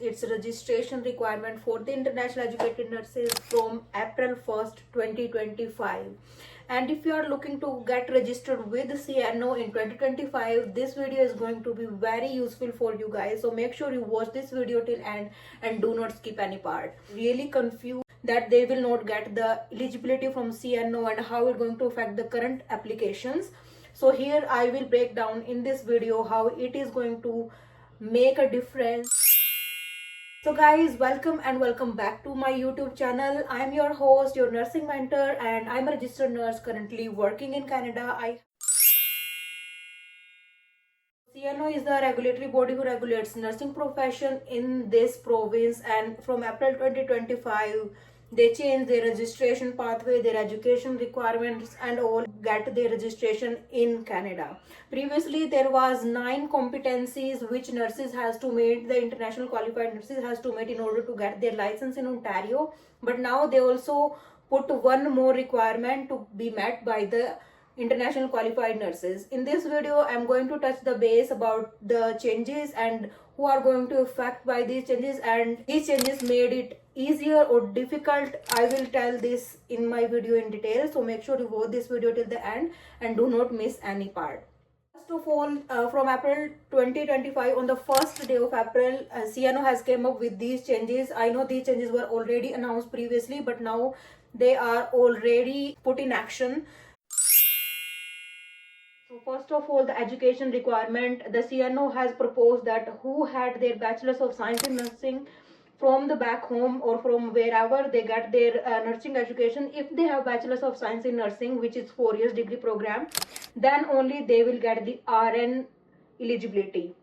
its registration requirement for the international educated nurses from April 1st, 2025. And if you are looking to get registered with CNO in 2025, this video is going to be very useful for you guys. So make sure you watch this video till end and do not skip any part. Really confused that they will not get the eligibility from CNO and how it's going to affect the current applications. So here I will break down in this video how it is going to make a difference. So guys, welcome back to my YouTube channel. I'm your host, your nursing mentor, and I'm a registered nurse currently working in Canada. CNO is the regulatory body who regulates nursing profession in this province, and from April 2025 they change their registration pathway, their education requirements and all get their registration in Canada. Previously there was 9 competencies which nurses has to meet, the international qualified nurses has to meet in order to get their license in Ontario, but now they also put one more requirement to be met by the international qualified nurses. In this video I'm going to touch the base about the changes and who are going to affect by these changes, and these changes made it easier or difficult. I will tell this in my video in detail, so make sure you watch this video till the end and do not miss any part. First of all, from April 2025, on the first day of April, CNO has came up with these changes. I know these changes were already announced previously, but now they are already put in action. So first of all, the education requirement, the CNO has proposed that who had their Bachelor's of Science in Nursing from the back home or from wherever they get their nursing education, if they have Bachelor's of Science in Nursing, which is 4 years degree program, then only they will get the RN eligibility.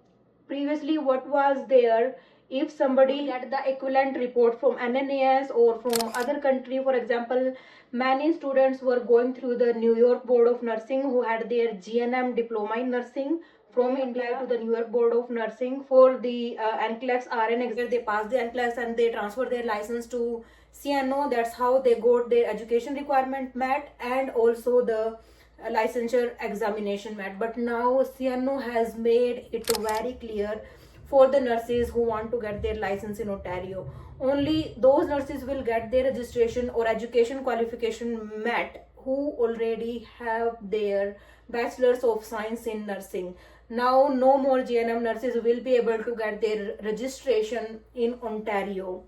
Previously what was there, if somebody get the equivalent report from NNAS or from other country, for example, many students were going through the New York Board of Nursing who had their GNM diploma in nursing from India to the New York Board of Nursing for the NCLEX RN exam. They passed the NCLEX and they transferred their license to CNO. That's how they got their education requirement met and also the licensure examination met. But now CNO has made it very clear for the nurses who want to get their license in Ontario. Only those nurses will get their registration or education qualification met who already have their Bachelor's of Science in Nursing. Now no more GNM nurses will be able to get their registration in Ontario.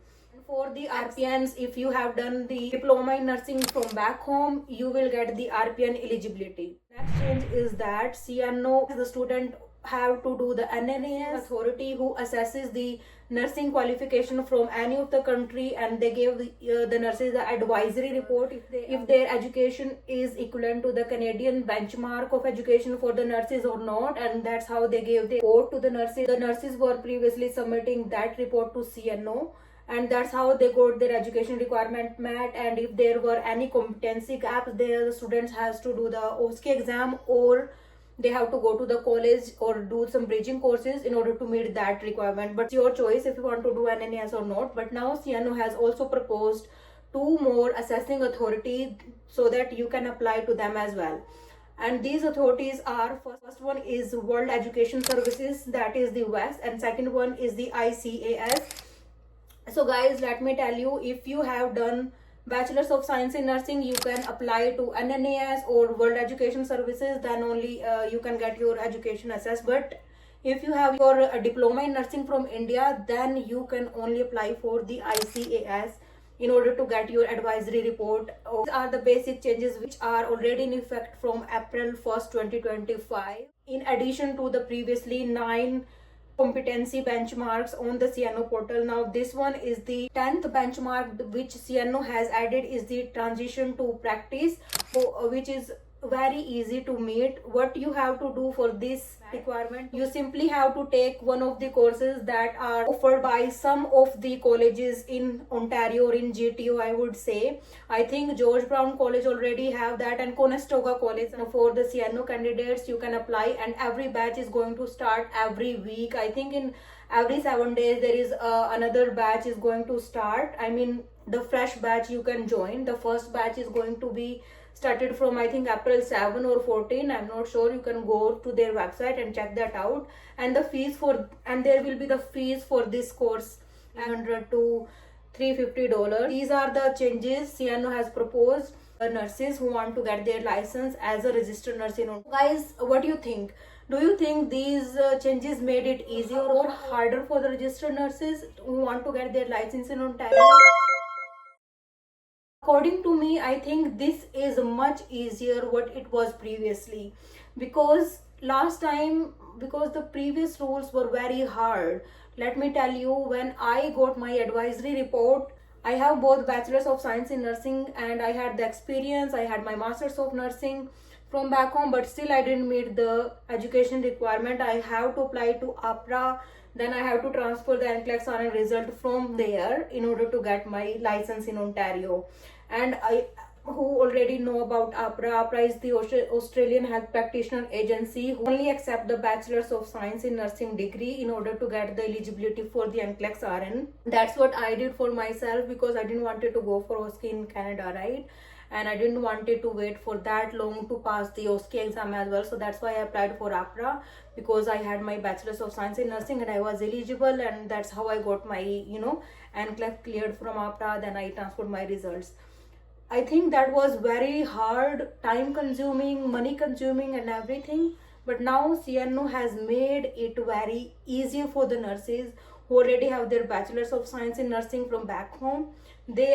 For the RPNs, if you have done the diploma in nursing from back home, you will get the RPN eligibility. Next change is that CNO, the student have to do the NNAS authority who assesses the nursing qualification from any of the country, and they give the nurses the advisory report if their education is equivalent to the Canadian benchmark of education for the nurses or not, and that's how they gave the report to the nurses. The nurses were previously submitting that report to CNO, and that's how they got their education requirement met. And if there were any competency gaps there, the students has to do the OSCE exam or they have to go to the college or do some bridging courses in order to meet that requirement. But it's your choice if you want to do NNAS or not. But now CNO has also proposed 2 more assessing authority so that you can apply to them as well. And these authorities are, first one is World Education Services, that is the WES, and second one is the ICAS. So guys, let me tell you, if you have done Bachelor's of Science in Nursing, you can apply to NNAS or World Education Services, then only you can get your education assessed. But if you have your diploma in nursing from India, then you can only apply for the ICAS in order to get your advisory report. These are the basic changes which are already in effect from April 1st, 2025. In addition to the previously 9 competency benchmarks on the CNO portal, now this one is the 10th benchmark which CNO has added, is the transition to practice, which is very easy to meet. What you have to do for this requirement, you simply have to take one of the courses that are offered by some of the colleges in Ontario or in GTO, I would say. I think George Brown College already have that, and Conestoga College. For the CNO candidates, you can apply, and every batch is going to start every week. I think in every 7 days there is another batch is going to start. I mean, the fresh batch you can join. The first batch is going to be started from I think April 7 or 14, I'm not sure. You can go to their website and check that out. And the fees for, and there will be the fees for this course $300 to $350. These are the changes CNO has proposed nurses who want to get their license as a registered nurse in Ontario. Guys, what do you think? Do you think these changes made it easier or harder for the registered nurses who want to get their license in Ontario? According to me, I think this is much easier what it was previously, because last time, because the previous rules were very hard. Let me tell you, when I got my advisory report, I have both bachelor's of science in nursing and I had the experience, I had my master's of nursing from back home, but still I didn't meet the education requirement. I have to apply to APRA, then I have to transfer the NCLEX RN result from there in order to get my license in Ontario. And I who already know about APRA is the Australian Health Practitioner Agency who only accept the Bachelor's of Science in Nursing degree in order to get the eligibility for the NCLEX RN. That's what I did for myself, because I didn't wanted to go for OSCE in Canada, right? And I didn't wanted to wait for that long to pass the OSCE exam as well. So that's why I applied for APRA, because I had my Bachelor's of Science in Nursing and I was eligible, and that's how I got my, NCLEX cleared from APRA. Then I transferred my results. I think that was very hard, time consuming, money consuming and everything. But now CNO has made it very easier for the nurses who already have their Bachelor's of Science in Nursing from back home. They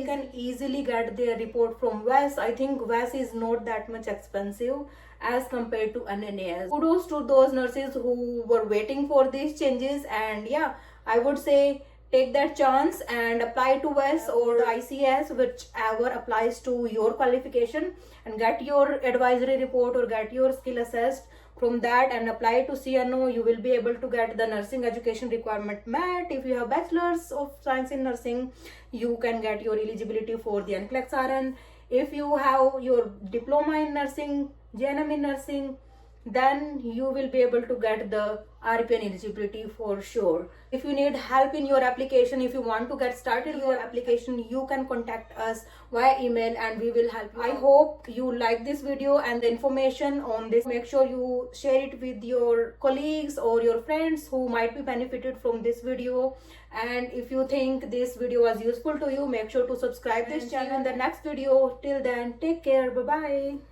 can easily get their report from WES. I think WES is not that much expensive as compared to NNAS. Kudos to those nurses who were waiting for these changes, and yeah, I would say take that chance and apply to WES or the ICS, whichever applies to your qualification, and get your advisory report or get your skill assessed from that and apply to CNO. You will be able to get the nursing education requirement met. If you have Bachelor's of Science in Nursing, you can get your eligibility for the NCLEX RN. If you have your diploma in nursing, JNM in nursing, then you will be able to get the RPN eligibility for sure. If you need help in your application, if you want to get started your application, you can contact us via email and we will help you. I hope you like this video and the information on this. Make sure you share it with your colleagues or your friends who might be benefited from this video. And if you think this video was useful to you, make sure to subscribe this channel in the next video. Till then, take care. Bye bye.